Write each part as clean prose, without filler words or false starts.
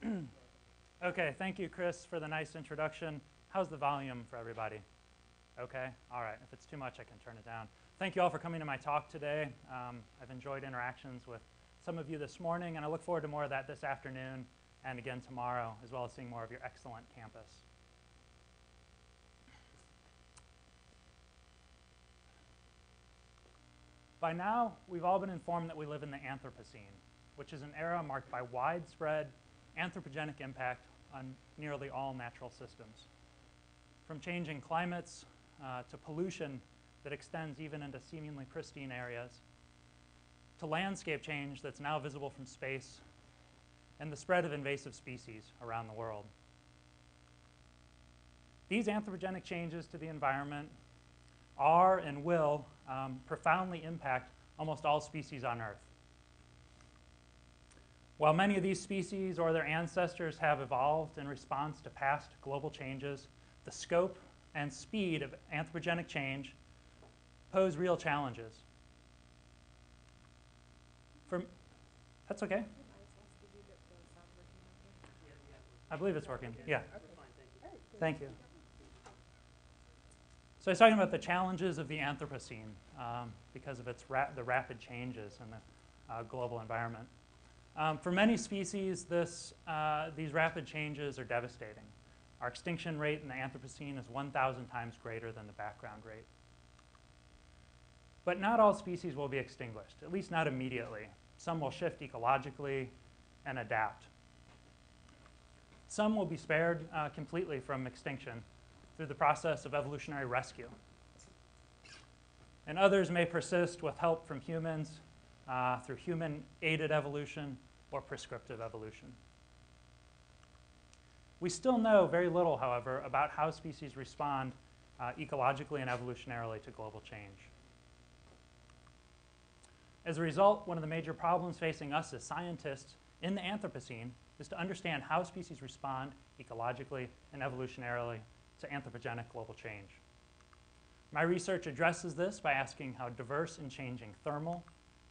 Okay, thank you, Chris, for the nice introduction. How's the volume for everybody? Okay, all right. If it's too much, I can turn it down. Thank you all for coming to my talk today. I've enjoyed interactions with some of you this morning, and I look forward to more of that this afternoon and again tomorrow, as well as seeing more of your excellent campus. By now, we've all been informed that we live in the Anthropocene, which is an era marked by widespread anthropogenic impact on nearly all natural systems. From changing climates to pollution that extends even into seemingly pristine areas, to landscape change that's now visible from space, and the spread of invasive species around the world. These anthropogenic changes to the environment are and will profoundly impact almost all species on Earth. While many of these species or their ancestors have evolved in response to past global changes, the scope and speed of anthropogenic change pose real challenges. That's okay. I believe it's working. Yeah. Thank you. So I was talking about the challenges of the Anthropocene because of its the rapid changes in the global environment. For many species, these rapid changes are devastating. Our extinction rate in the Anthropocene is 1,000 times greater than the background rate. But not all species will be extinguished, at least not immediately. Some will shift ecologically and adapt. Some will be spared completely from extinction through the process of evolutionary rescue. And others may persist with help from humans through human-aided evolution or prescriptive evolution. We still know very little, however, about how species respond ecologically and evolutionarily to global change. As a result, one of the major problems facing us as scientists in the Anthropocene is to understand how species respond ecologically and evolutionarily to anthropogenic global change. My research addresses this by asking how diverse and changing thermal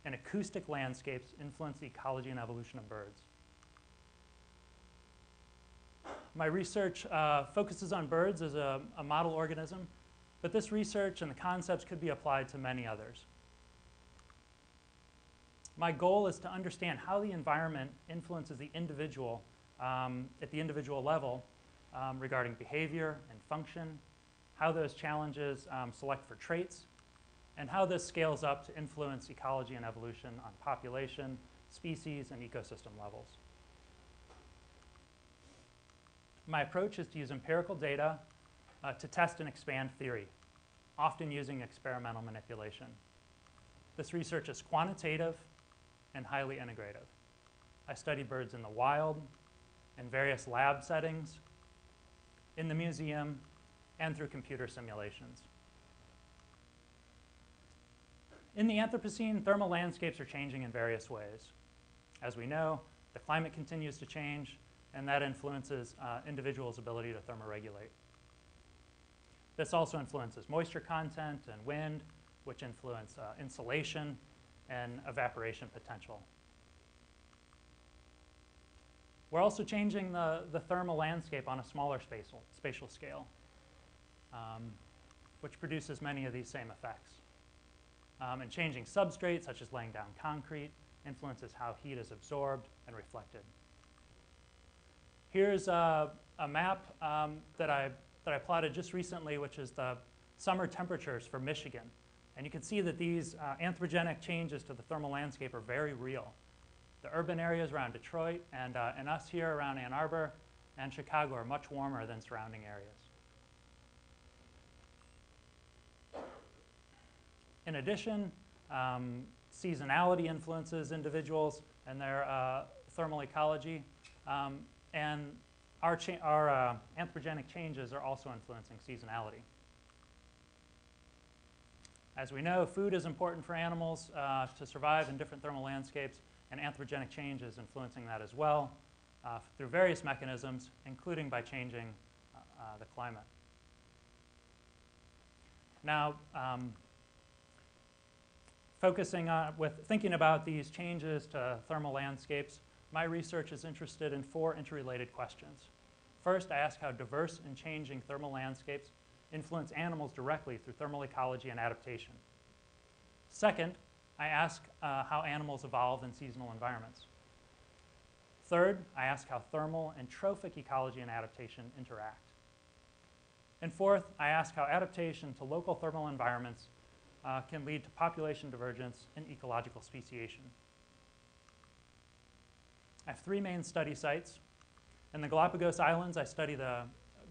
and acoustic landscapes influence the ecology and evolution of birds. My research focuses on birds as a model organism, but this research and the concepts could be applied to many others. My goal is to understand how the environment influences the individual at the individual level regarding behavior and function, how those challenges select for traits, and how this scales up to influence ecology and evolution on population, species, and ecosystem levels. My approach is to use empirical data to test and expand theory, often using experimental manipulation. This research is quantitative and highly integrative. I study birds in the wild, in various lab settings, in the museum, and through computer simulations. In the Anthropocene, thermal landscapes are changing in various ways. As we know, the climate continues to change, and that influences individuals' ability to thermoregulate. This also influences moisture content and wind, which influence insolation and evaporation potential. We're also changing the thermal landscape on a smaller spatial scale, which produces many of these same effects. And changing substrates, such as laying down concrete, influences how heat is absorbed and reflected. Here's a map that I plotted just recently, which is the summer temperatures for Michigan. And you can see that these anthropogenic changes to the thermal landscape are very real. The urban areas around Detroit and us here around Ann Arbor and Chicago are much warmer than surrounding areas. In addition, seasonality influences individuals and their thermal ecology. And our anthropogenic changes are also influencing seasonality. As we know, food is important for animals to survive in different thermal landscapes, and anthropogenic change is influencing that as well through various mechanisms, including by changing the climate. Now, focusing on, thinking about these changes to thermal landscapes, my research is interested in 4 interrelated questions. First, I ask how diverse and changing thermal landscapes influence animals directly through thermal ecology and adaptation. Second, I ask how animals evolve in seasonal environments. Third, I ask how thermal and trophic ecology and adaptation interact. And fourth, I ask how adaptation to local thermal environments can lead to population divergence and ecological speciation. I have 3 main study sites. In the Galapagos Islands, I study the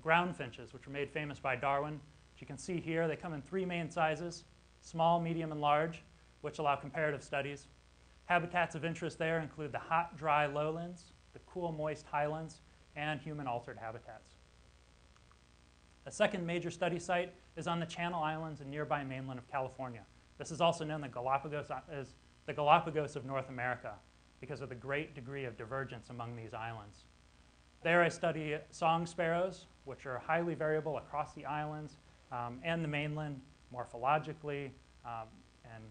ground finches, which were made famous by Darwin. As you can see here, they come in 3 main sizes: small, medium, and large, which allow comparative studies. Habitats of interest there include the hot, dry lowlands, the cool, moist highlands, and human-altered habitats. A second major study site is on the Channel Islands and nearby mainland of California. This is also known as the Galapagos of North America because of the great degree of divergence among these islands. There I study song sparrows, which are highly variable across the islands and the mainland morphologically and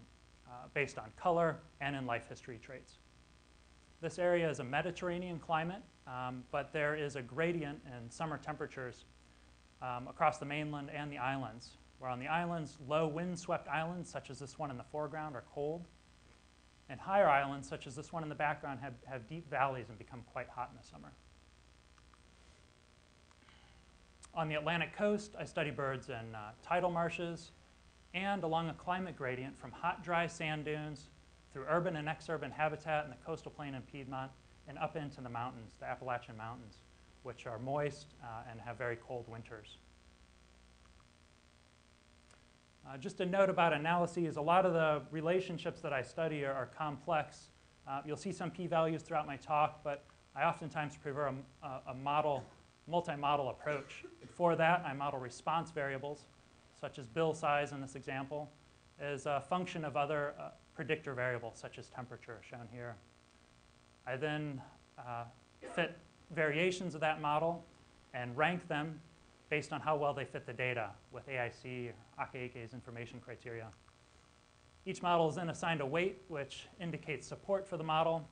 based on color and in life history traits. This area is a Mediterranean climate, but there is a gradient in summer temperatures across the mainland and the islands, where on the islands, low wind-swept islands, such as this one in the foreground, are cold, and higher islands, such as this one in the background, have deep valleys and become quite hot in the summer. On the Atlantic coast, I study birds in tidal marshes and along a climate gradient from hot, dry sand dunes through urban and exurban habitat in the coastal plain and Piedmont and up into the mountains, the Appalachian Mountains, which are moist and have very cold winters. Just a note about analyses, a lot of the relationships that I study are complex. You'll see some p-values throughout my talk, but I oftentimes prefer a multi-model approach. For that, I model response variables, such as bill size in this example, as a function of other predictor variables, such as temperature, shown here. I then fit variations of that model and rank them based on how well they fit the data with AIC or Akaike's information criteria. Each model is then assigned a weight, which indicates support for the model.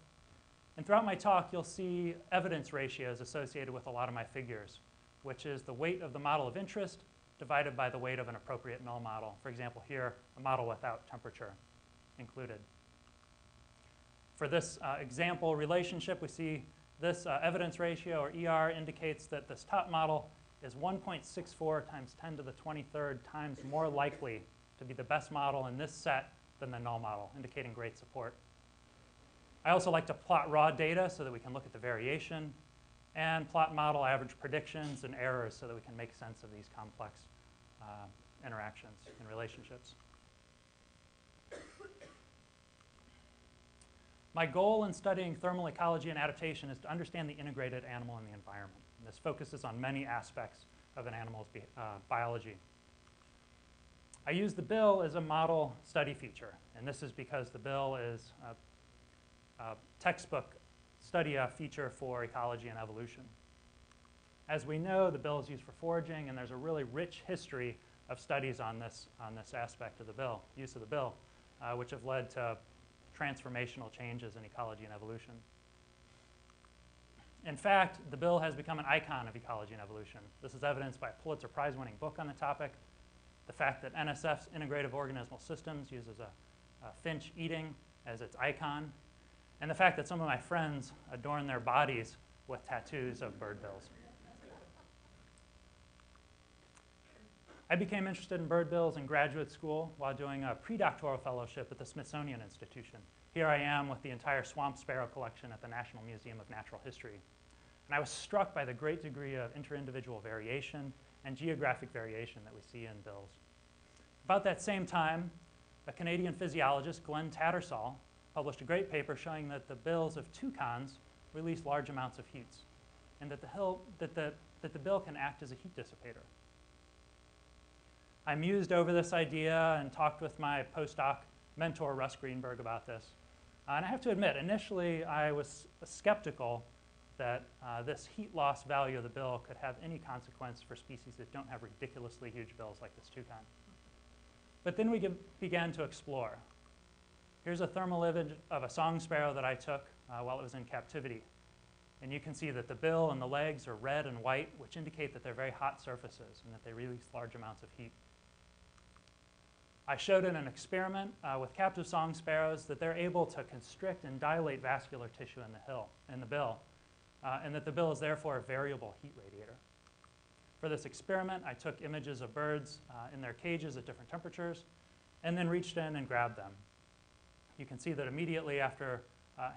And throughout my talk, you'll see evidence ratios associated with a lot of my figures, which is the weight of the model of interest divided by the weight of an appropriate null model. For example, here, a model without temperature included. For this example relationship, we see this evidence ratio, or ER, indicates that this top model is 1.64 times 10 to the 23rd times more likely to be the best model in this set than the null model, indicating great support. I also like to plot raw data so that we can look at the variation and plot model average predictions and errors so that we can make sense of these complex interactions and relationships. My goal in studying thermal ecology and adaptation is to understand the integrated animal and the environment. And this focuses on many aspects of an animal's biology. I use the bill as a model study feature, and this is because the bill is a textbook study feature for ecology and evolution. As we know, the bill is used for foraging, and there's a really rich history of studies on this aspect of the bill, use of the bill, which have led to transformational changes in ecology and evolution. In fact, the bill has become an icon of ecology and evolution. This is evidenced by a Pulitzer Prize-winning book on the topic, the fact that NSF's Integrative Organismal Systems uses a finch eating as its icon, and the fact that some of my friends adorn their bodies with tattoos of bird bills. I became interested in bird bills in graduate school while doing a predoctoral fellowship at the Smithsonian Institution. Here I am with the entire swamp sparrow collection at the National Museum of Natural History. And I was struck by the great degree of inter-individual variation and geographic variation that we see in bills. About that same time, a Canadian physiologist, Glenn Tattersall, published a great paper showing that the bills of toucans release large amounts of heats, and that the bill can act as a heat dissipator. I mused over this idea and talked with my postdoc mentor, Russ Greenberg, about this. And I have to admit, initially I was skeptical that this heat loss value of the bill could have any consequence for species that don't have ridiculously huge bills like this toucan. But then we began to explore. Here's a thermal image of a song sparrow that I took while it was in captivity. And you can see that the bill and the legs are red and white, which indicate that they're very hot surfaces and that they release large amounts of heat. I showed in an experiment with captive song sparrows that they're able to constrict and dilate vascular tissue in the bill, and that the bill is therefore a variable heat radiator. For this experiment, I took images of birds in their cages at different temperatures and then reached in and grabbed them. You can see that immediately after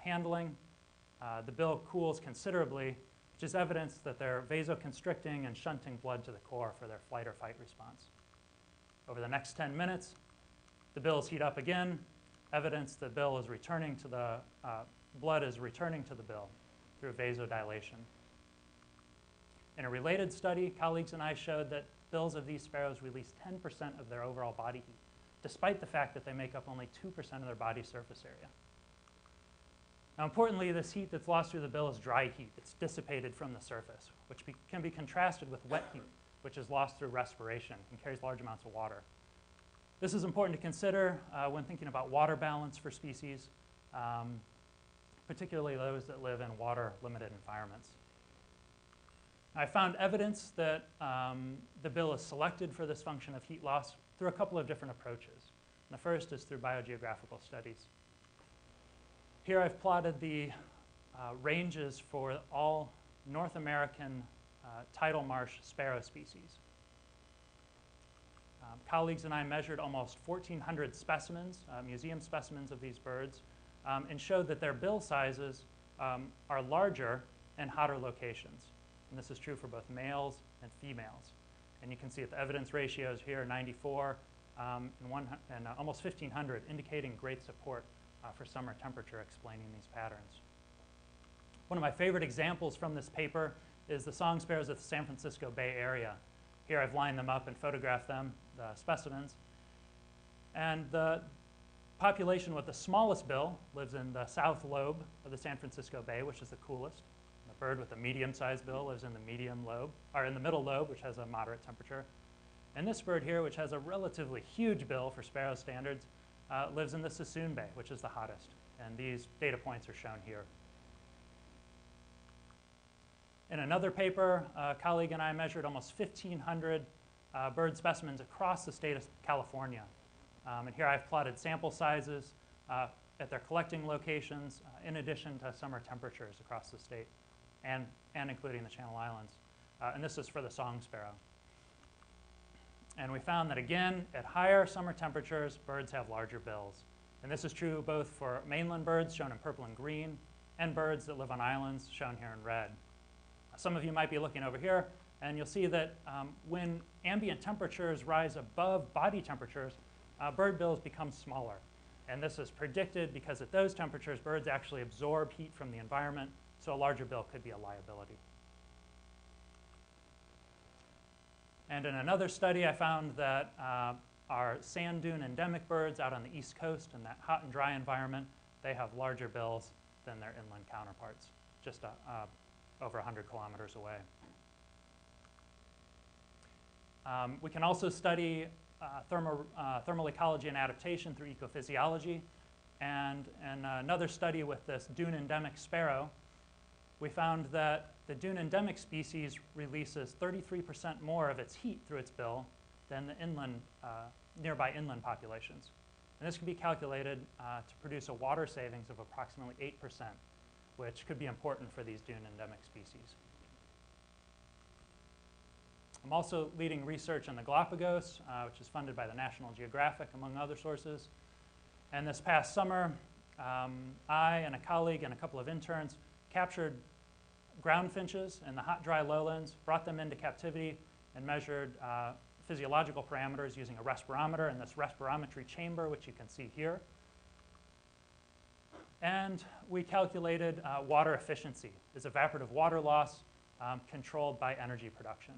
handling, the bill cools considerably, which is evidence that they're vasoconstricting and shunting blood to the core for their flight or fight response. Over the next 10 minutes, the bills heat up again, evidence that bill is returning to the blood is returning to the bill through vasodilation. In a related study, colleagues and I showed that bills of these sparrows release 10% of their overall body heat, despite the fact that they make up only 2% of their body surface area. Now, importantly, this heat that's lost through the bill is dry heat. It's dissipated from the surface, which can be contrasted with wet heat, which is lost through respiration and carries large amounts of water. This is important to consider when thinking about water balance for species, particularly those that live in water-limited environments. I found evidence that the bill is selected for this function of heat loss through a couple of different approaches. And the first is through biogeographical studies. Here I've plotted the ranges for all North American tidal marsh sparrow species. Colleagues and I measured almost 1,400 specimens, museum specimens of these birds, and showed that their bill sizes are larger in hotter locations. And this is true for both males and females. And you can see that the evidence ratios here, 94 and almost 1,500, indicating great support for summer temperature explaining these patterns. One of my favorite examples from this paper is the song sparrows of the San Francisco Bay Area. Here I've lined them up and photographed them, the specimens. And the population with the smallest bill lives in the south lobe of the San Francisco Bay, which is the coolest. The bird with the medium-sized bill lives in the medium lobe, or in the middle lobe, which has a moderate temperature. And this bird here, which has a relatively huge bill for sparrow standards, lives in the Sassoon Bay, which is the hottest. And these data points are shown here. In another paper, a colleague and I measured almost 1,500 bird specimens across the state of California. And here I've plotted sample sizes at their collecting locations, in addition to summer temperatures across the state, and including the Channel Islands. And this is for the song sparrow. And we found that, again, at higher summer temperatures, birds have larger bills. And this is true both for mainland birds, shown in purple and green, and birds that live on islands, shown here in red. Some of you might be looking over here, and you'll see that when ambient temperatures rise above body temperatures, bird bills become smaller. And this is predicted because at those temperatures, birds actually absorb heat from the environment, so a larger bill could be a liability. And in another study, I found that our sand dune endemic birds out on the East Coast in that hot and dry environment, they have larger bills than their inland counterparts, just over 100 kilometers away. We can also study thermal ecology and adaptation through ecophysiology. And in another study with this dune endemic sparrow, we found that the dune endemic species releases 33% more of its heat through its bill than the nearby inland populations. And this can be calculated to produce a water savings of approximately 8%, which could be important for these dune endemic species. I'm also leading research in the Galapagos, which is funded by the National Geographic, among other sources. And this past summer, I and a colleague and a couple of interns captured ground finches in the hot, dry lowlands, brought them into captivity, and measured physiological parameters using a respirometer in this respirometry chamber, which you can see here. And we calculated water efficiency. Is evaporative water loss controlled by energy production?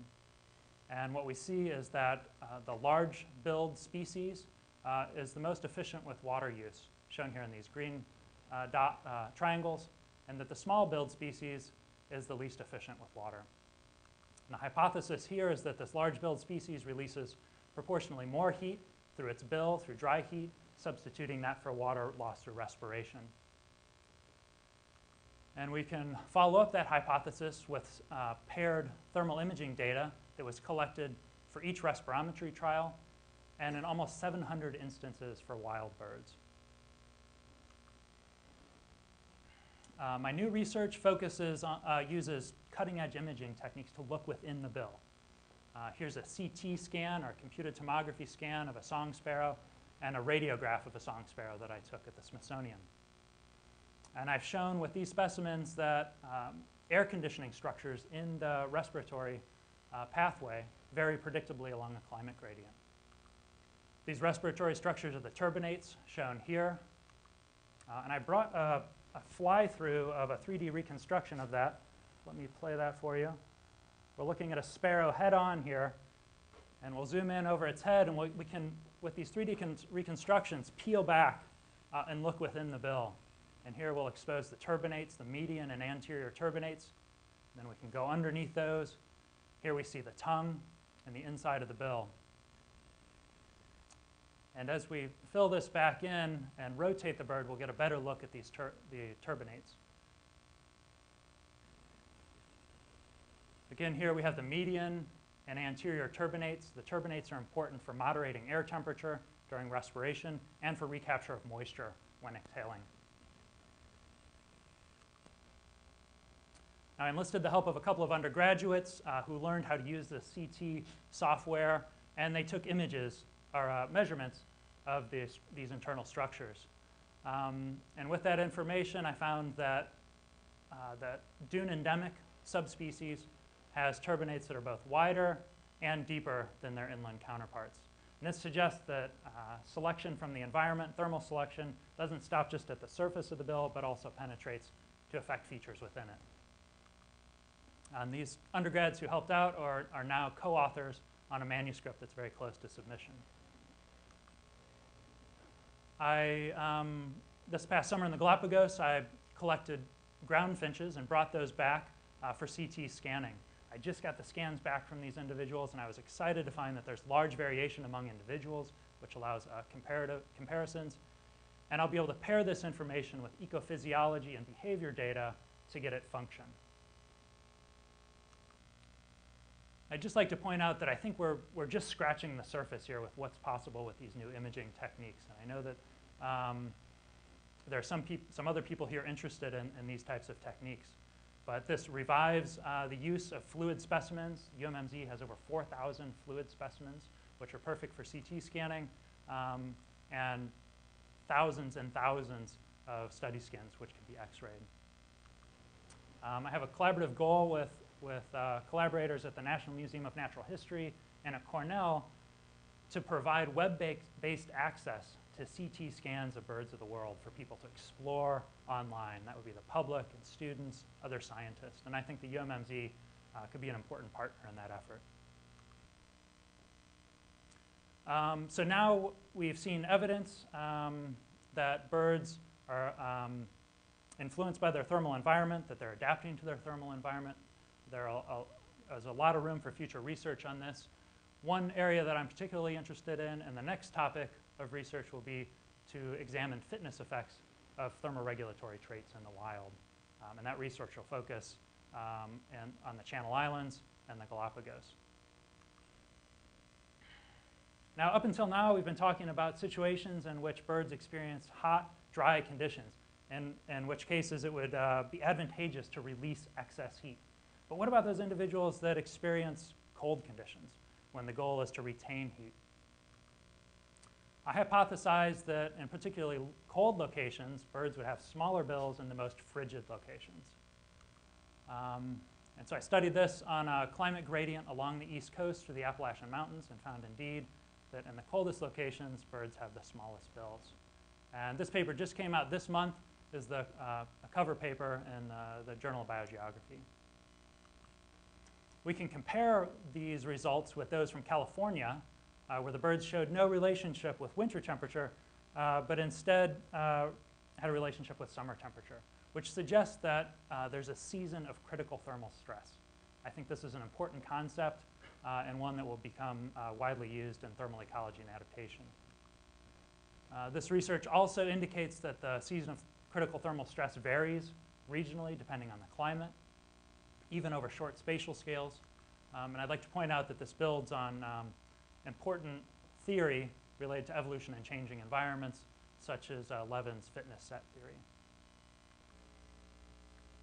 And what we see is that the large-billed species is the most efficient with water use, shown here in these green triangles, and that the small-billed species is the least efficient with water. And the hypothesis here is that this large-billed species releases proportionally more heat through its bill, through dry heat, substituting that for water loss through respiration. And we can follow up that hypothesis with paired thermal imaging data that was collected for each respirometry trial and in almost 700 instances for wild birds. My new research uses cutting-edge imaging techniques to look within the bill. Here's a CT scan or computed tomography scan of a song sparrow and a radiograph of a song sparrow that I took at the Smithsonian. And I've shown with these specimens that air conditioning structures in the respiratory pathway vary predictably along a climate gradient. These respiratory structures are the turbinates shown here. And I brought a fly-through of a 3D reconstruction of that. Let me play that for you. We're looking at a sparrow head-on here, and we'll zoom in over its head, and we can, with these 3D reconstructions, peel back and look within the bill. And here we'll expose the turbinates, the median and anterior turbinates. Then we can go underneath those. Here we see the tongue and the inside of the bill. And as we fill this back in and rotate the bird, we'll get a better look at these the turbinates. Again, here we have the median and anterior turbinates. The turbinates are important for moderating air temperature during respiration and for recapture of moisture when exhaling. I enlisted the help of a couple of undergraduates who learned how to use the CT software, and they took images or measurements of these internal structures. And with that information, I found that the dune endemic subspecies has turbinates that are both wider and deeper than their inland counterparts. And this suggests that selection from the environment, thermal selection, doesn't stop just at the surface of the bill, but also penetrates to affect features within it. And these undergrads who helped out are now co-authors on a manuscript that's very close to submission. This past summer in the Galapagos, I collected ground finches and brought those back for CT scanning. I just got the scans back from these individuals, and I was excited to find that there's large variation among individuals, which allows comparative comparisons. And I'll be able to pair this information with ecophysiology and behavior data to get at function. I'd just like to point out that I think we're just scratching the surface here with what's possible with these new imaging techniques. And I know that there are some other people here interested in these types of techniques. But this revives the use of fluid specimens. UMMZ has over 4,000 fluid specimens, which are perfect for CT scanning, and thousands and thousands of study scans, which can be X-rayed. I have a collaborative goal with collaborators at the National Museum of Natural History and at Cornell to provide web-based access to CT scans of birds of the world for people to explore online. That would be the public and students, other scientists. And I think the UMMZ could be an important partner in that effort. So now we've seen evidence that birds are influenced by their thermal environment, that they're adapting to their thermal environment. There's a lot of room for future research on this. One area that I'm particularly interested in, and the next topic of research will be to examine fitness effects of thermoregulatory traits in the wild. And that research will focus on the Channel Islands and the Galapagos. Now, up until now, we've been talking about situations in which birds experience hot, dry conditions, in which cases it would be advantageous to release excess heat. But what about those individuals that experience cold conditions when the goal is to retain heat? I hypothesized that in particularly cold locations, birds would have smaller bills in the most frigid locations. And so I studied this on a climate gradient along the east coast through the Appalachian Mountains and found indeed that in the coldest locations, birds have the smallest bills. And this paper just came out this month. Is a cover paper in the Journal of Biogeography. We can compare these results with those from California, where the birds showed no relationship with winter temperature, but instead had a relationship with summer temperature, which suggests that there's a season of critical thermal stress. I think this is an important concept and one that will become widely used in thermal ecology and adaptation. This research also indicates that the season of critical thermal stress varies regionally depending on the climate, even over short spatial scales. And I'd like to point out that this builds on important theory related to evolution in changing environments, such as Levin's fitness set theory.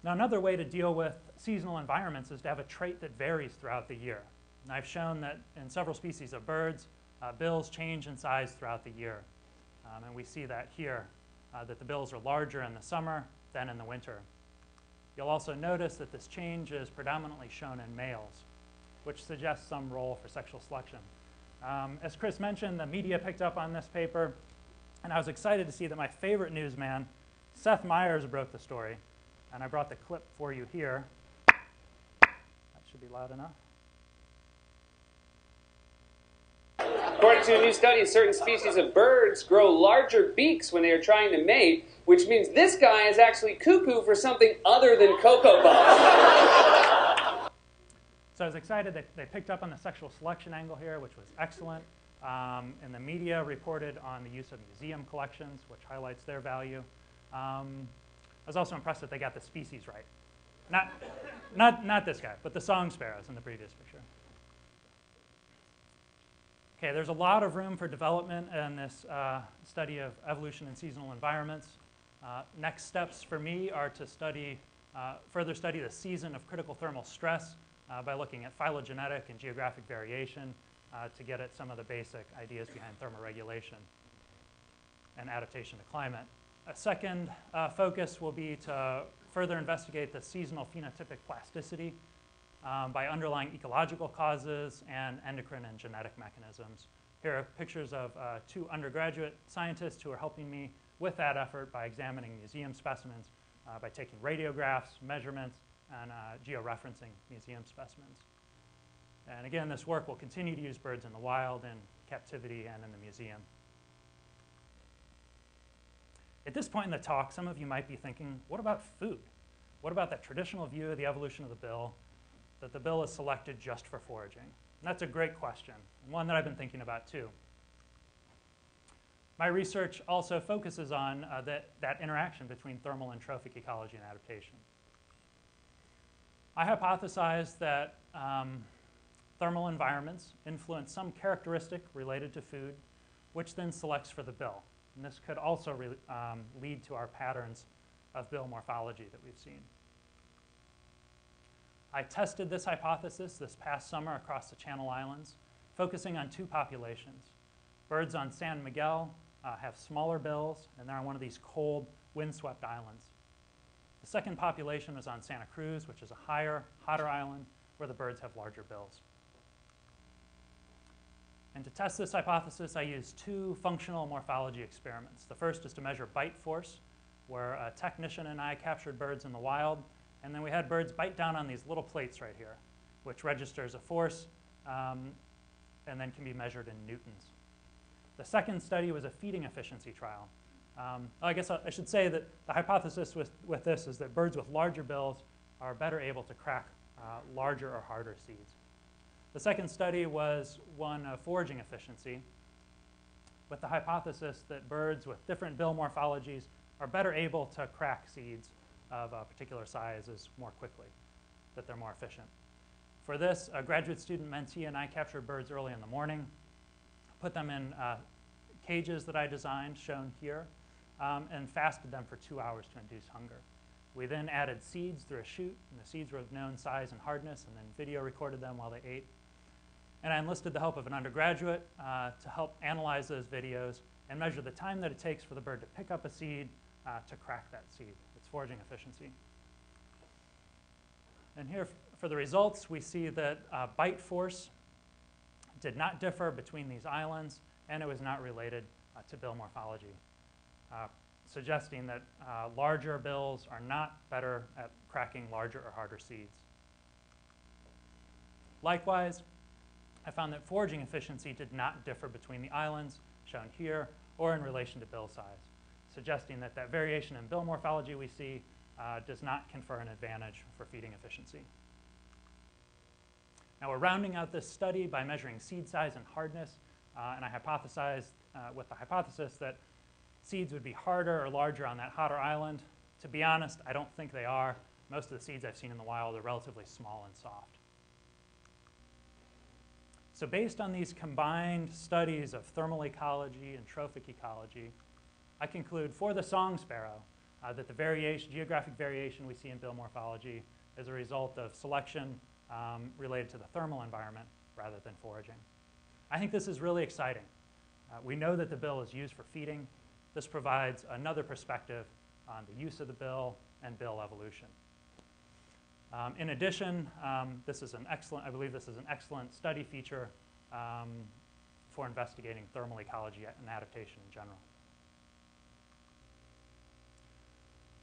Now, another way to deal with seasonal environments is to have a trait that varies throughout the year. And I've shown that in several species of birds, bills change in size throughout the year. And we see that here, that the bills are larger in the summer than in the winter. You'll also notice that this change is predominantly shown in males, which suggests some role for sexual selection. As Chris mentioned, the media picked up on this paper, and I was excited to see that my favorite newsman, Seth Meyers, broke the story. And I brought the clip for you here. That should be loud enough. According to a new study, certain species of birds grow larger beaks when they are trying to mate, which means this guy is actually cuckoo for something other than Cocoa Puffs. So I was excited that they picked up on the sexual selection angle here, which was excellent. And the media reported on the use of museum collections, which highlights their value. I was also impressed that they got the species right. Not this guy, but the song sparrows in the previous picture. Okay, there's a lot of room for development in this study of evolution in seasonal environments. Next steps for me are to further study the season of critical thermal stress by looking at phylogenetic and geographic variation to get at some of the basic ideas behind thermoregulation and adaptation to climate. A second focus will be to further investigate the seasonal phenotypic plasticity by underlying ecological causes and endocrine and genetic mechanisms. Here are pictures of two undergraduate scientists who are helping me with that effort by examining museum specimens, by taking radiographs, measurements, and georeferencing museum specimens. And again, this work will continue to use birds in the wild, in captivity, and in the museum. At this point in the talk, some of you might be thinking, what about food? What about that traditional view of the evolution of the bill, that the bill is selected just for foraging? And that's a great question, and one that I've been thinking about too. My research also focuses on that interaction between thermal and trophic ecology and adaptation. I hypothesize that thermal environments influence some characteristic related to food, which then selects for the bill. And this could also lead to our patterns of bill morphology that we've seen. I tested this hypothesis this past summer across the Channel Islands, focusing on two populations. Birds on San Miguel have smaller bills, and they're on one of these cold, windswept islands. The second population was on Santa Cruz, which is a higher, hotter island, where the birds have larger bills. And to test this hypothesis, I used two functional morphology experiments. The first is to measure bite force, where a technician and I captured birds in the wild, and then we had birds bite down on these little plates right here, which registers a force and then can be measured in newtons. The second study was a feeding efficiency trial. I guess I should say that the hypothesis with this is that birds with larger bills are better able to crack larger or harder seeds. The second study was one of foraging efficiency, with the hypothesis that birds with different bill morphologies are better able to crack seeds of particular sizes more quickly, that they're more efficient. For this, a graduate student mentee and I captured birds early in the morning, put them in cages that I designed, shown here, and fasted them for 2 hours to induce hunger. We then added seeds through a chute, and the seeds were of known size and hardness, and then video recorded them while they ate. And I enlisted the help of an undergraduate to help analyze those videos and measure the time that it takes for the bird to pick up a seed to crack that seed. It's foraging efficiency. And here, for the results, we see that bite force did not differ between these islands, and it was not related to bill morphology, suggesting that larger bills are not better at cracking larger or harder seeds. Likewise, I found that foraging efficiency did not differ between the islands, shown here, or in relation to bill size, suggesting that that variation in bill morphology we see does not confer an advantage for feeding efficiency. Now we're rounding out this study by measuring seed size and hardness, and I hypothesized with the hypothesis that seeds would be harder or larger on that hotter island To be honest, I don't think they are. Most of the seeds I've seen in the wild are relatively small and soft. So based on these combined studies of thermal ecology and trophic ecology, I conclude for the song sparrow that the geographic variation we see in bill morphology is a result of selection related to the thermal environment rather than foraging. I think this is really exciting. We know that the bill is used for feeding. This provides another perspective on the use of the bill and bill evolution. In addition, I believe this is an excellent study feature for investigating thermal ecology and adaptation in general.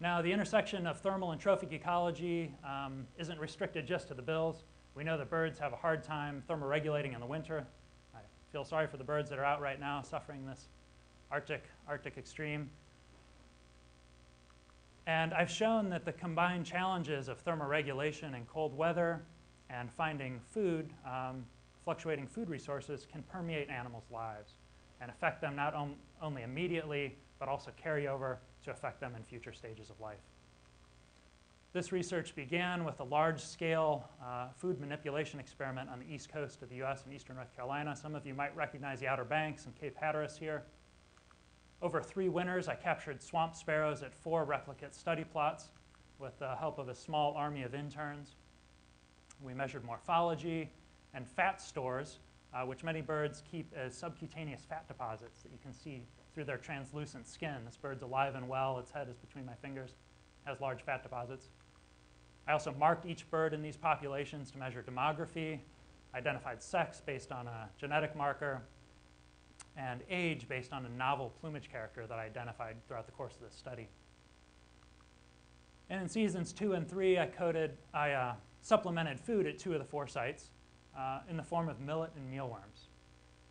Now, the intersection of thermal and trophic ecology isn't restricted just to the bills. We know that birds have a hard time thermoregulating in the winter. I feel sorry for the birds that are out right now suffering this Arctic extreme. And I've shown that the combined challenges of thermoregulation in cold weather and finding food, fluctuating food resources, can permeate animals' lives and affect them not only immediately, but also carry over to affect them in future stages of life. This research began with a large-scale food manipulation experiment on the east coast of the US and eastern North Carolina. Some of you might recognize the Outer Banks and Cape Hatteras here. Over 3 winters, I captured swamp sparrows at 4 replicate study plots with the help of a small army of interns. We measured morphology and fat stores, which many birds keep as subcutaneous fat deposits that you can see through their translucent skin. This bird's alive and well. Its head is between my fingers, has large fat deposits. I also marked each bird in these populations to measure demography, identified sex based on a genetic marker, and age based on a novel plumage character that I identified throughout the course of this study. And in seasons 2 and 3, I supplemented food at 2 of the 4 sites in the form of millet and mealworms.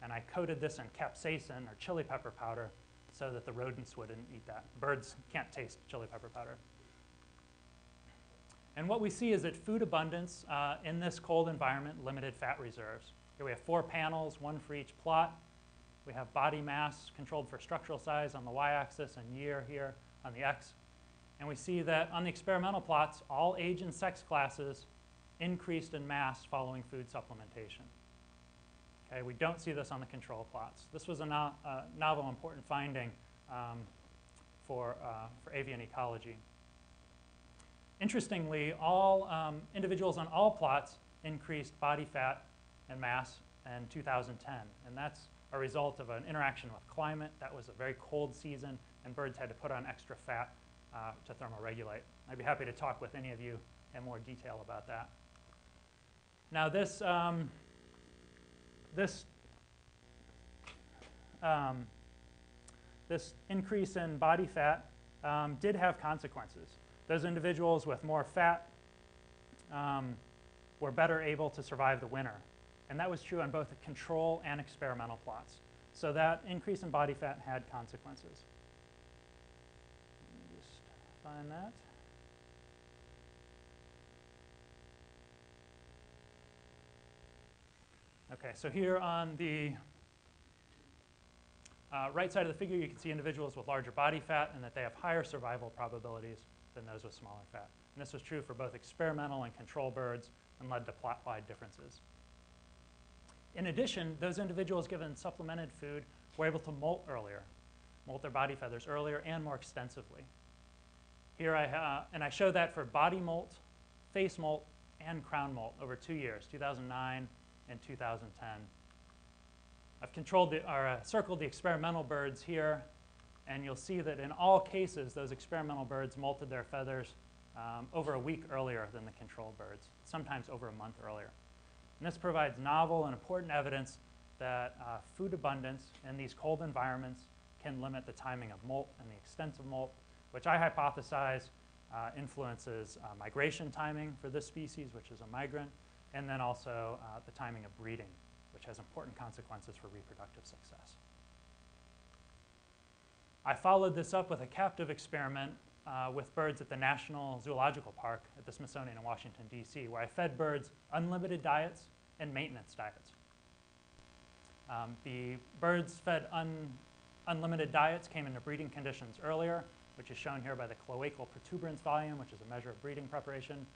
And I coated this in capsaicin or chili pepper powder so that the rodents wouldn't eat that. Birds can't taste chili pepper powder. And what we see is that food abundance in this cold environment limited fat reserves. Here we have 4 panels, 1 for each plot. We have body mass controlled for structural size on the y-axis and year here on the x. And we see that on the experimental plots, all age and sex classes increased in mass following food supplementation. Okay, we don't see this on the control plots. This was a novel, important finding for avian ecology. Interestingly, all individuals on all plots increased body fat and mass in 2010, and that's a result of an interaction with climate. That was a very cold season, and birds had to put on extra fat to thermoregulate. I'd be happy to talk with any of you in more detail about that. Now, this increase in body fat did have consequences. Those individuals with more fat were better able to survive the winter. And that was true on both the control and experimental plots. So that increase in body fat had consequences. Let me just find that. Okay, so here on the right side of the figure, you can see individuals with larger body fat and that they have higher survival probabilities than those with smaller fat. And this was true for both experimental and control birds and led to plot-wide differences. In addition, those individuals given supplemented food were able to molt earlier, molt their body feathers earlier and more extensively. Here I show that for body molt, face molt, and crown molt over 2 years, 2009 and 2010. I've circled the experimental birds here, and you'll see that in all cases, those experimental birds molted their feathers over a week earlier than the control birds, sometimes over a month earlier. And this provides novel and important evidence that food abundance in these cold environments can limit the timing of molt and the extent of molt, which I hypothesize influences migration timing for this species, which is a migrant, and then also the timing of breeding, which has important consequences for reproductive success. I followed this up with a captive experiment with birds at the National Zoological Park at the Smithsonian in Washington, D.C., where I fed birds unlimited diets and maintenance diets. The birds fed unlimited diets came into breeding conditions earlier, which is shown here by the cloacal protuberance volume, which is a measure of breeding preparation.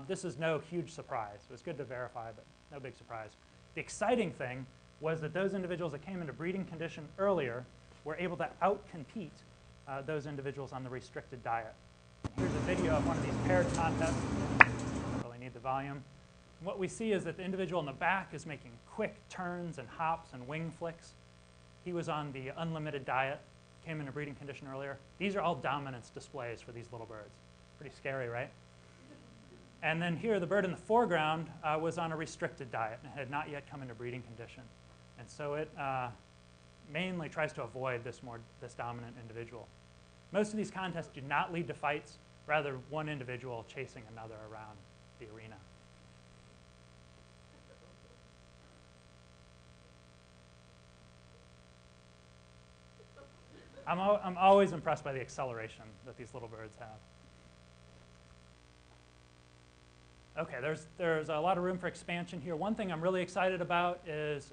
This is no huge surprise. It was good to verify, but no big surprise. The exciting thing was that those individuals that came into breeding condition earlier were able to outcompete those individuals on the restricted diet. Here's a video of one of these paired contests. Don't really need the volume. What we see is that the individual in the back is making quick turns and hops and wing flicks. He was on the unlimited diet, came into breeding condition earlier. These are all dominance displays for these little birds. Pretty scary, right? And then here, the bird in the foreground was on a restricted diet and had not yet come into breeding condition. And so it mainly tries to avoid this dominant individual. Most of these contests do not lead to fights, rather one individual chasing another around the arena. I'm always impressed by the acceleration that these little birds have. Okay, there's a lot of room for expansion here. One thing I'm really excited about is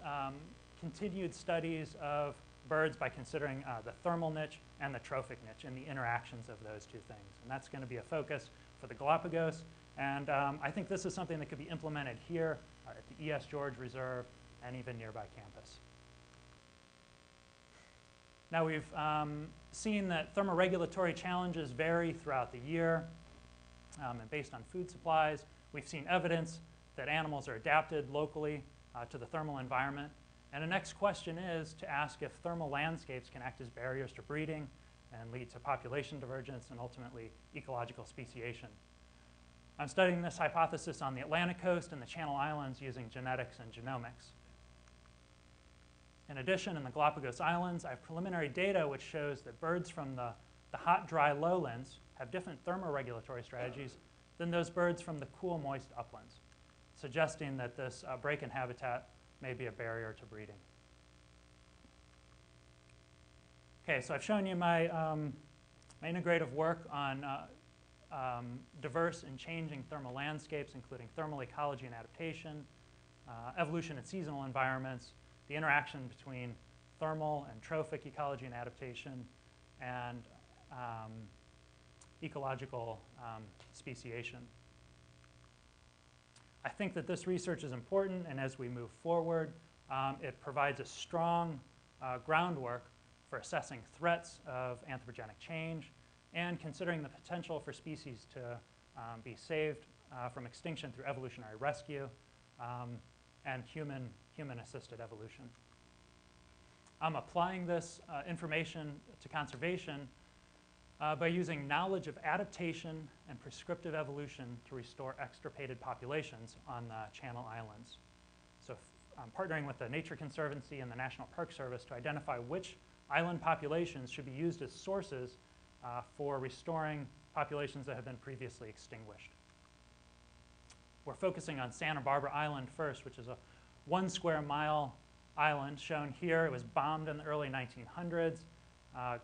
continued studies of birds by considering the thermal niche and the trophic niche and the interactions of those two things. And that's going to be a focus for the Galapagos. And I think this is something that could be implemented here at the E.S. George Reserve and even nearby campus. Now we've seen that thermoregulatory challenges vary throughout the year and based on food supplies. We've seen evidence that animals are adapted locally to the thermal environment. And the next question is to ask if thermal landscapes can act as barriers to breeding and lead to population divergence and ultimately ecological speciation. I'm studying this hypothesis on the Atlantic coast and the Channel Islands using genetics and genomics. In addition, in the Galapagos Islands, I have preliminary data which shows that birds from the hot, dry lowlands have different thermoregulatory strategies than those birds from the cool, moist uplands, suggesting that this break in habitat may be a barrier to breeding. Okay, so I've shown you my, my integrative work on diverse and changing thermal landscapes, including thermal ecology and adaptation, evolution in seasonal environments, the interaction between thermal and trophic ecology and adaptation, and ecological speciation. I think that this research is important, and as we move forward, it provides a strong groundwork for assessing threats of anthropogenic change and considering the potential for species to be saved from extinction through evolutionary rescue and human-assisted evolution. I'm applying this information to conservation by using knowledge of adaptation and prescriptive evolution to restore extirpated populations on the Channel Islands. So I'm partnering with the Nature Conservancy and the National Park Service to identify which island populations should be used as sources for restoring populations that have been previously extinguished. We're focusing on Santa Barbara Island first, which is a 1 square mile island shown here. It was bombed in the early 1900s.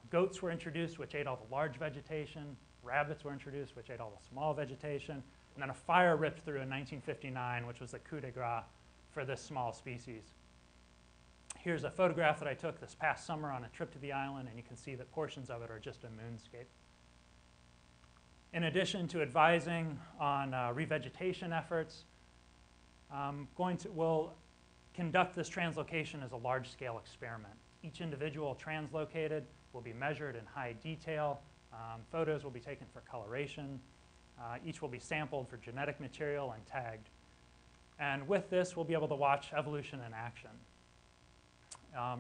Goats were introduced, which ate all the large vegetation. Rabbits were introduced, which ate all the small vegetation. And then a fire ripped through in 1959, which was the coup de grace for this small species. Here's a photograph that I took this past summer on a trip to the island, and you can see that portions of it are just a moonscape. In addition to advising on revegetation efforts, we'll conduct this translocation as a large-scale experiment. Each individual translocated will be measured in high detail. Photos will be taken for coloration. Each will be sampled for genetic material and tagged. And with this, we'll be able to watch evolution in action.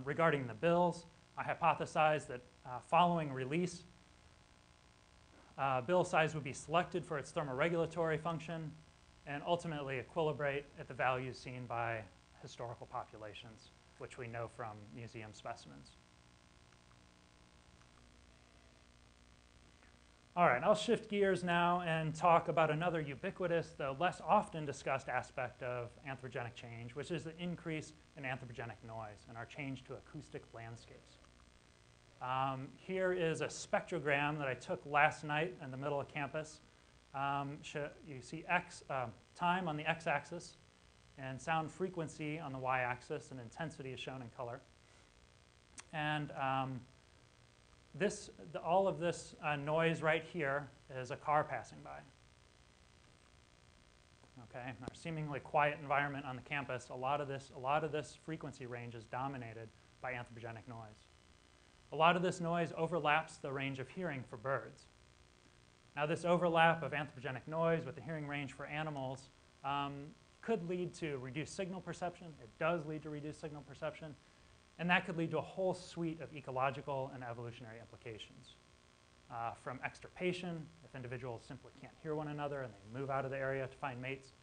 Regarding the bills, I hypothesize that following release, bill size would be selected for its thermoregulatory function and ultimately equilibrate at the values seen by historical populations, which we know from museum specimens. All right, I'll shift gears now and talk about another ubiquitous, though less often discussed aspect of anthropogenic change, which is the increase in anthropogenic noise and our change to acoustic landscapes. Here is a spectrogram that I took last night in the middle of campus. You see time on the x-axis and sound frequency on the y-axis, and intensity is shown in color. And all of this noise right here is a car passing by. Okay, in our seemingly quiet environment on the campus, a lot of this frequency range is dominated by anthropogenic noise. A lot of this noise overlaps the range of hearing for birds. Now, this overlap of anthropogenic noise with the hearing range for animals could lead to reduced signal perception. It does lead to reduced signal perception. And that could lead to a whole suite of ecological and evolutionary implications. From extirpation, if individuals simply can't hear one another and they move out of the area to find mates,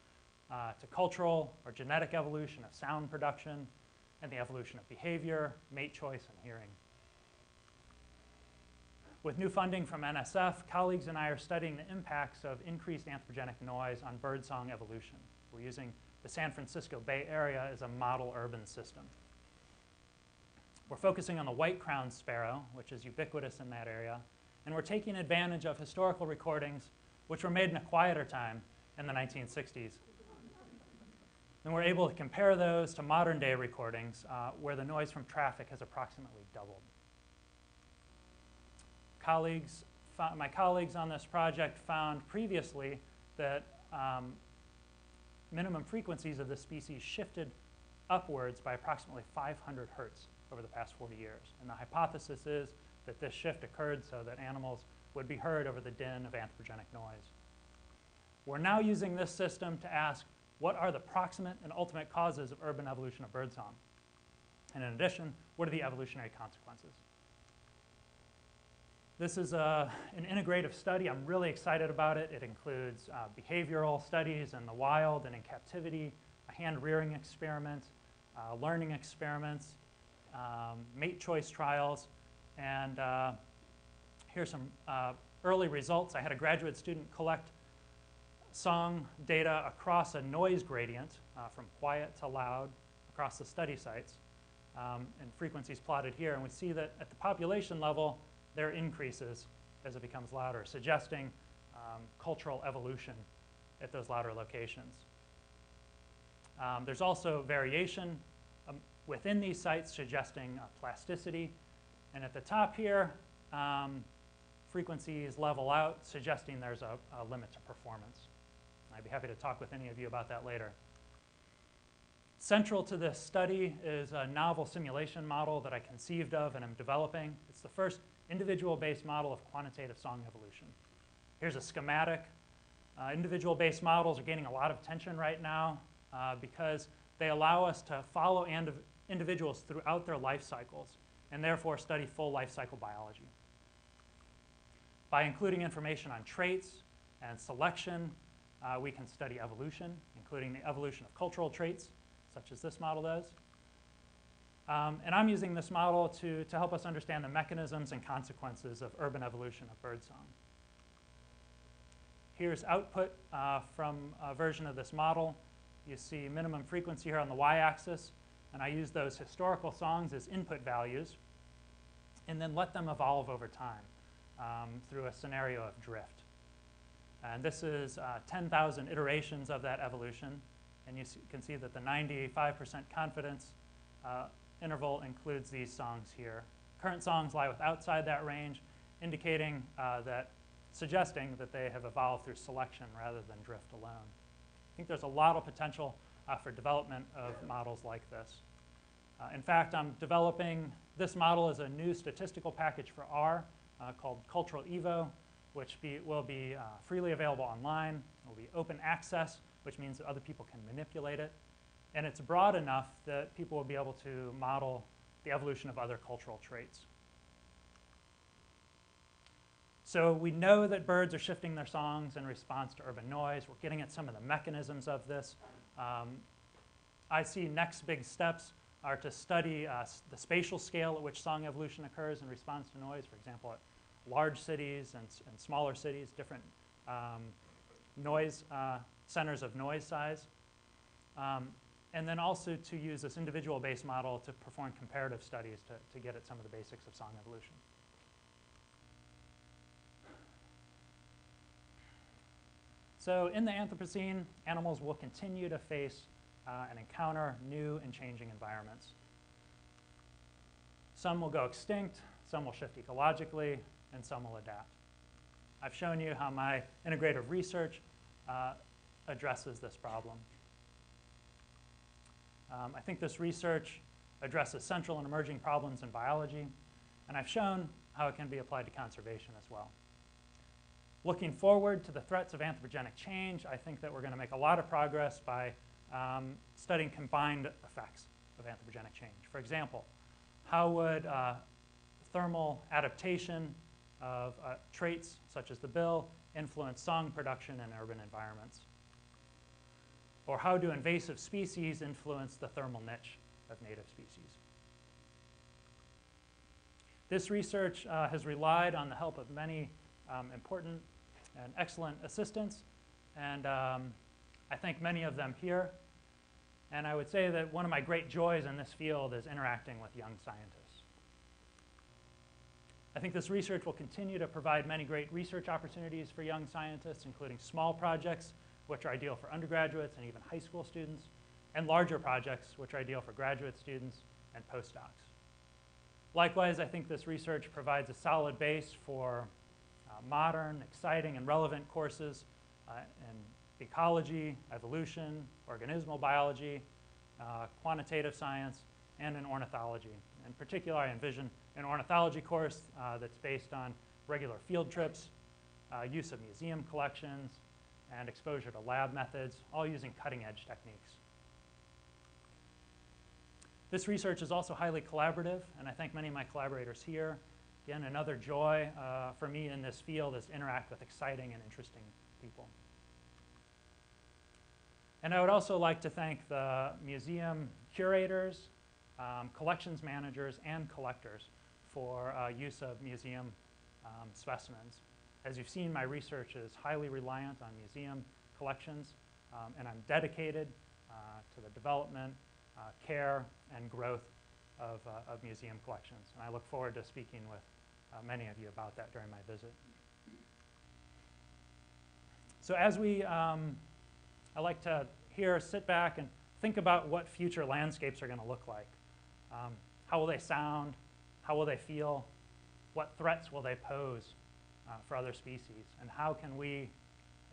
to cultural or genetic evolution of sound production, and the evolution of behavior, mate choice, and hearing. With new funding from NSF, colleagues and I are studying the impacts of increased anthropogenic noise on birdsong evolution. We're using the San Francisco Bay Area as a model urban system. We're focusing on the white-crowned sparrow, which is ubiquitous in that area, and we're taking advantage of historical recordings which were made in a quieter time in the 1960s. And we're able to compare those to modern-day recordings where the noise from traffic has approximately doubled. My colleagues on this project found previously that minimum frequencies of this species shifted upwards by approximately 500 hertz over the past 40 years. And the hypothesis is that this shift occurred so that animals would be heard over the din of anthropogenic noise. We're now using this system to ask, what are the proximate and ultimate causes of urban evolution of birdsong? And in addition, what are the evolutionary consequences? This is an integrative study. I'm really excited about it. It includes behavioral studies in the wild and in captivity, a hand-rearing experiment, learning experiments, mate choice trials, and here's some early results. I had a graduate student collect song data across a noise gradient from quiet to loud across the study sites, and frequencies plotted here. And we see that at the population level, there increases as it becomes louder, suggesting cultural evolution at those louder locations. There's also variation within these sites, suggesting plasticity. And at the top here, frequencies level out, suggesting there's a limit to performance. I'd be happy to talk with any of you about that later. Central to this study is a novel simulation model that I conceived of and am developing. It's the first individual-based model of quantitative song evolution. Here's a schematic. Individual-based models are gaining a lot of attention right now because they allow us to follow individuals throughout their life cycles and therefore study full life cycle biology. By including information on traits and selection, we can study evolution, including the evolution of cultural traits, such as this model does. And I'm using this model to help us understand the mechanisms and consequences of urban evolution of birdsong. Here's output from a version of this model. You see minimum frequency here on the y-axis, and I use those historical songs as input values and then let them evolve over time through a scenario of drift. And this is 10,000 iterations of that evolution, and you can see that the 95% confidence interval includes these songs here. Current songs lie outside that range, indicating suggesting that they have evolved through selection rather than drift alone. I think there's a lot of potential for development of models like this. In fact, I'm developing this model as a new statistical package for R called Cultural Evo, which will be freely available online. It will be open access, which means that other people can manipulate it. And it's broad enough that people will be able to model the evolution of other cultural traits. So we know that birds are shifting their songs in response to urban noise. We're getting at some of the mechanisms of this. I see next big steps are to study the spatial scale at which song evolution occurs in response to noise. For example, at large cities and smaller cities, different noise centers of noise size. And then also to use this individual-based model to perform comparative studies to get at some of the basics of song evolution. So in the Anthropocene, animals will continue to face and encounter new and changing environments. Some will go extinct, some will shift ecologically, and some will adapt. I've shown you how my integrative research addresses this problem. I think this research addresses central and emerging problems in biology, and I've shown how it can be applied to conservation as well. Looking forward to the threats of anthropogenic change, I think that we're going to make a lot of progress by studying combined effects of anthropogenic change. For example, how would thermal adaptation of traits such as the bill influence song production in urban environments? Or how do invasive species influence the thermal niche of native species? This research has relied on the help of many important and excellent assistants, and I thank many of them here. And I would say that one of my great joys in this field is interacting with young scientists. I think this research will continue to provide many great research opportunities for young scientists, including small projects, which are ideal for undergraduates and even high school students, and larger projects, which are ideal for graduate students and postdocs. Likewise, I think this research provides a solid base for modern, exciting, and relevant courses in ecology, evolution, organismal biology, quantitative science, and in ornithology. In particular, I envision an ornithology course that's based on regular field trips, use of museum collections, and exposure to lab methods, all using cutting-edge techniques. This research is also highly collaborative, and I thank many of my collaborators here. Again, another joy for me in this field is to interact with exciting and interesting people. And I would also like to thank the museum curators, collections managers, and collectors for use of museum specimens. As you've seen, my research is highly reliant on museum collections, and I'm dedicated to the development, care, and growth of museum collections. And I look forward to speaking with many of you about that during my visit. So as we, I like to here sit back and think about what future landscapes are going to look like. How will they sound? How will they feel? What threats will they pose for other species? And how can we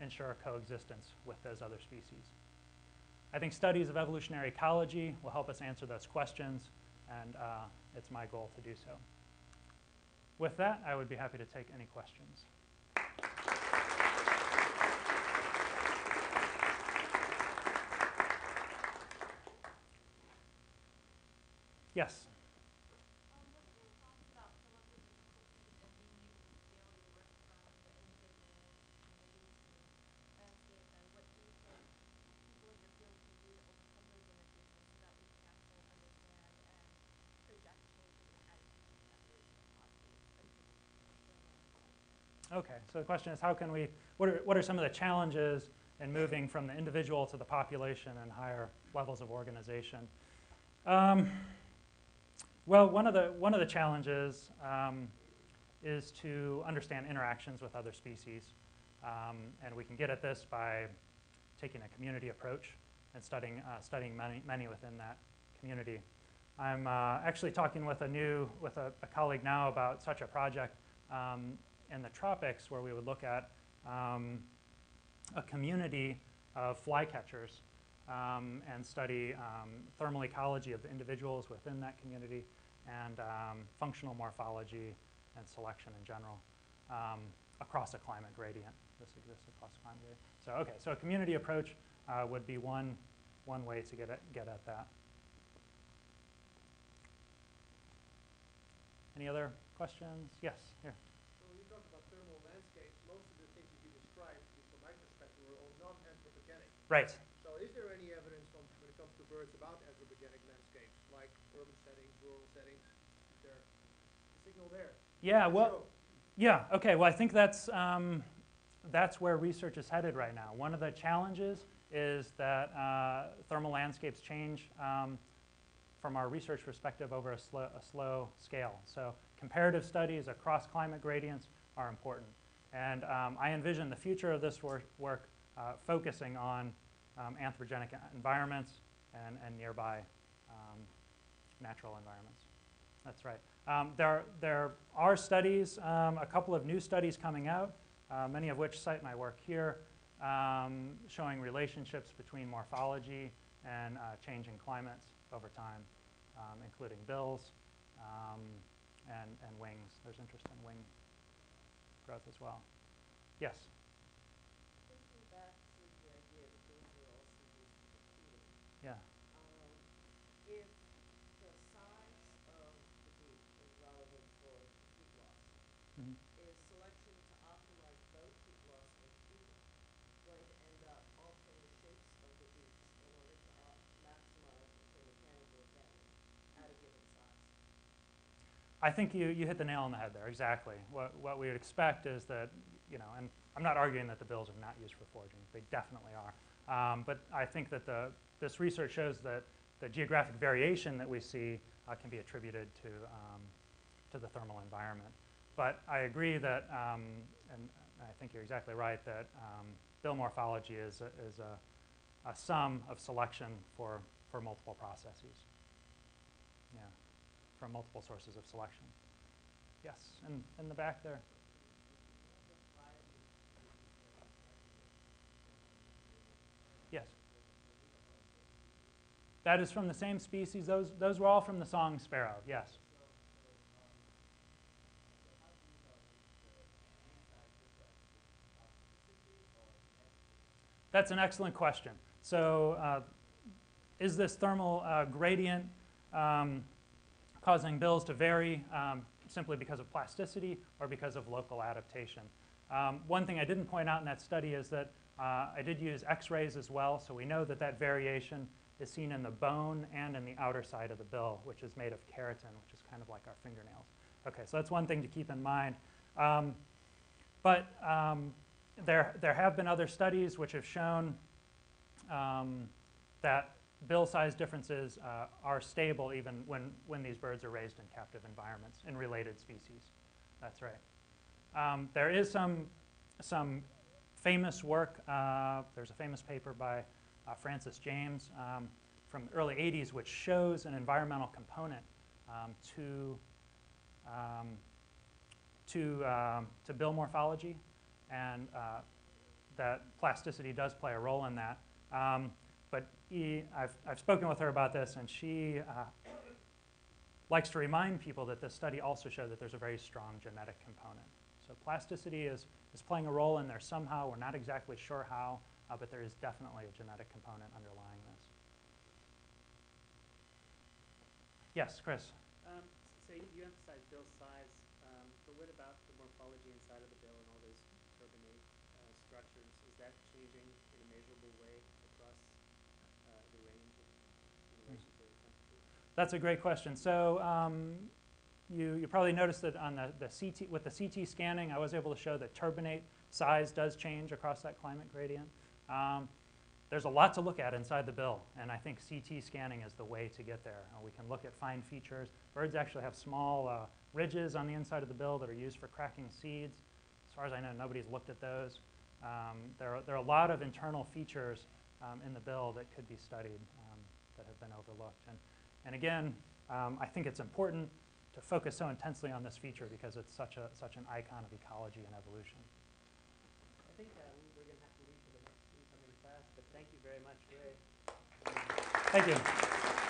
ensure coexistence with those other species? I think studies of evolutionary ecology will help us answer those questions, and it's my goal to do so. With that, I would be happy to take any questions. Yes? Okay, so the question is, how can we, what are some of the challenges in moving from the individual to the population and higher levels of organization? Well, one of the challenges is to understand interactions with other species, and we can get at this by taking a community approach and studying many within that community. I'm actually talking with a colleague now about such a project in the tropics, where we would look at a community of flycatchers and study thermal ecology of the individuals within that community and functional morphology and selection in general across a climate gradient. This exists across a climate gradient. So okay, so a community approach would be one way to get at that. Any other questions? Yes, here. So when you talk about thermal landscapes, most of the things that you described, from my perspective, were all non-anthropogenic. Right. So is there any evidence when it comes to birds about anthropogenic landscapes, like urban settings, rural settings? Is there a signal there? Yeah, well, yeah, okay. Well, I think that's where research is headed right now. One of the challenges is that thermal landscapes change from our research perspective over a slow scale. So comparative studies across climate gradients are important. And I envision the future of this work focusing on anthropogenic environments and nearby natural environments. That's right. There are studies, a couple of new studies coming out, many of which cite my work here, showing relationships between morphology and changing climates over time, including bills and wings. There's interest in wing growth as well. Yes? Thinking back to the idea that bills are also used for feeding, Yeah. if the size of the beak is relevant for heat loss, Mm-hmm. is selection to optimize both heat loss and feeding going to end up altering the shapes of the beaks in order to maximize the mechanical advantage at a given size? I think you hit the nail on the head there, exactly. What we would expect is that, and I'm not arguing that the bills are not used for foraging. They definitely are. But I think that this research shows that the geographic variation that we see can be attributed to the thermal environment. But I agree that, and I think you're exactly right, that bill morphology is a sum of selection for multiple processes. Yeah. From multiple sources of selection. Yes, and in the back there. Yes. That is from the same species. Those were all from the song sparrow, yes. That's an excellent question. So is this thermal gradient causing bills to vary simply because of plasticity or because of local adaptation? One thing I didn't point out in that study is that I did use X-rays as well, so we know that that variation is seen in the bone and in the outer side of the bill, which is made of keratin, which is kind of like our fingernails. Okay, so that's one thing to keep in mind. But there have been other studies which have shown that bill size differences are stable even when these birds are raised in captive environments in related species. That's right. There is some famous work. There's a famous paper by Francis James from the early 80s which shows an environmental component to bill morphology, and that plasticity does play a role in that. But I've spoken with her about this, and she likes to remind people that this study also showed that there's a very strong genetic component. So plasticity is playing a role in there somehow. We're not exactly sure how, but there is definitely a genetic component underlying this. Yes, Chris? So you emphasize bill size, but what about the morphology inside of the bill and all those turbinate structures? Is that changing in a measurable way across the range in relation to temperature? That's a great question. So you probably noticed that on the CT, with the CT scanning, I was able to show that turbinate size does change across that climate gradient. There's a lot to look at inside the bill, and I think CT scanning is the way to get there. We can look at fine features. Birds actually have small ridges on the inside of the bill that are used for cracking seeds. As far as I know, nobody's looked at those. There are a lot of internal features in the bill that could be studied that have been overlooked. And again, I think it's important to focus so intensely on this feature because it's such an icon of ecology and evolution. I think we're going to have to leave for the next incoming class, but thank you very much, Ray. Thank you.